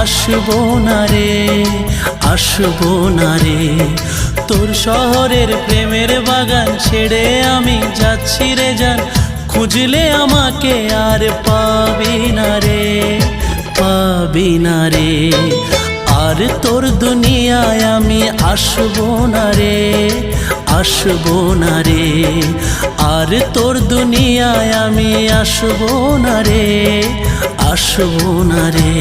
আসবো না রে, আসবো না রে। তোর শহরের প্রেমের বাগান ছেড়ে আমি যাচ্ছি রে জান, খুঁজলে আমাকে আর পাবি না রে, পাবি না রে। আর তোর দুনিয়ায় আমি আসবো না রে, আসবো না রে। আর তোর দুনিয়ায় আমি আসবো না রে, আসবো না রে।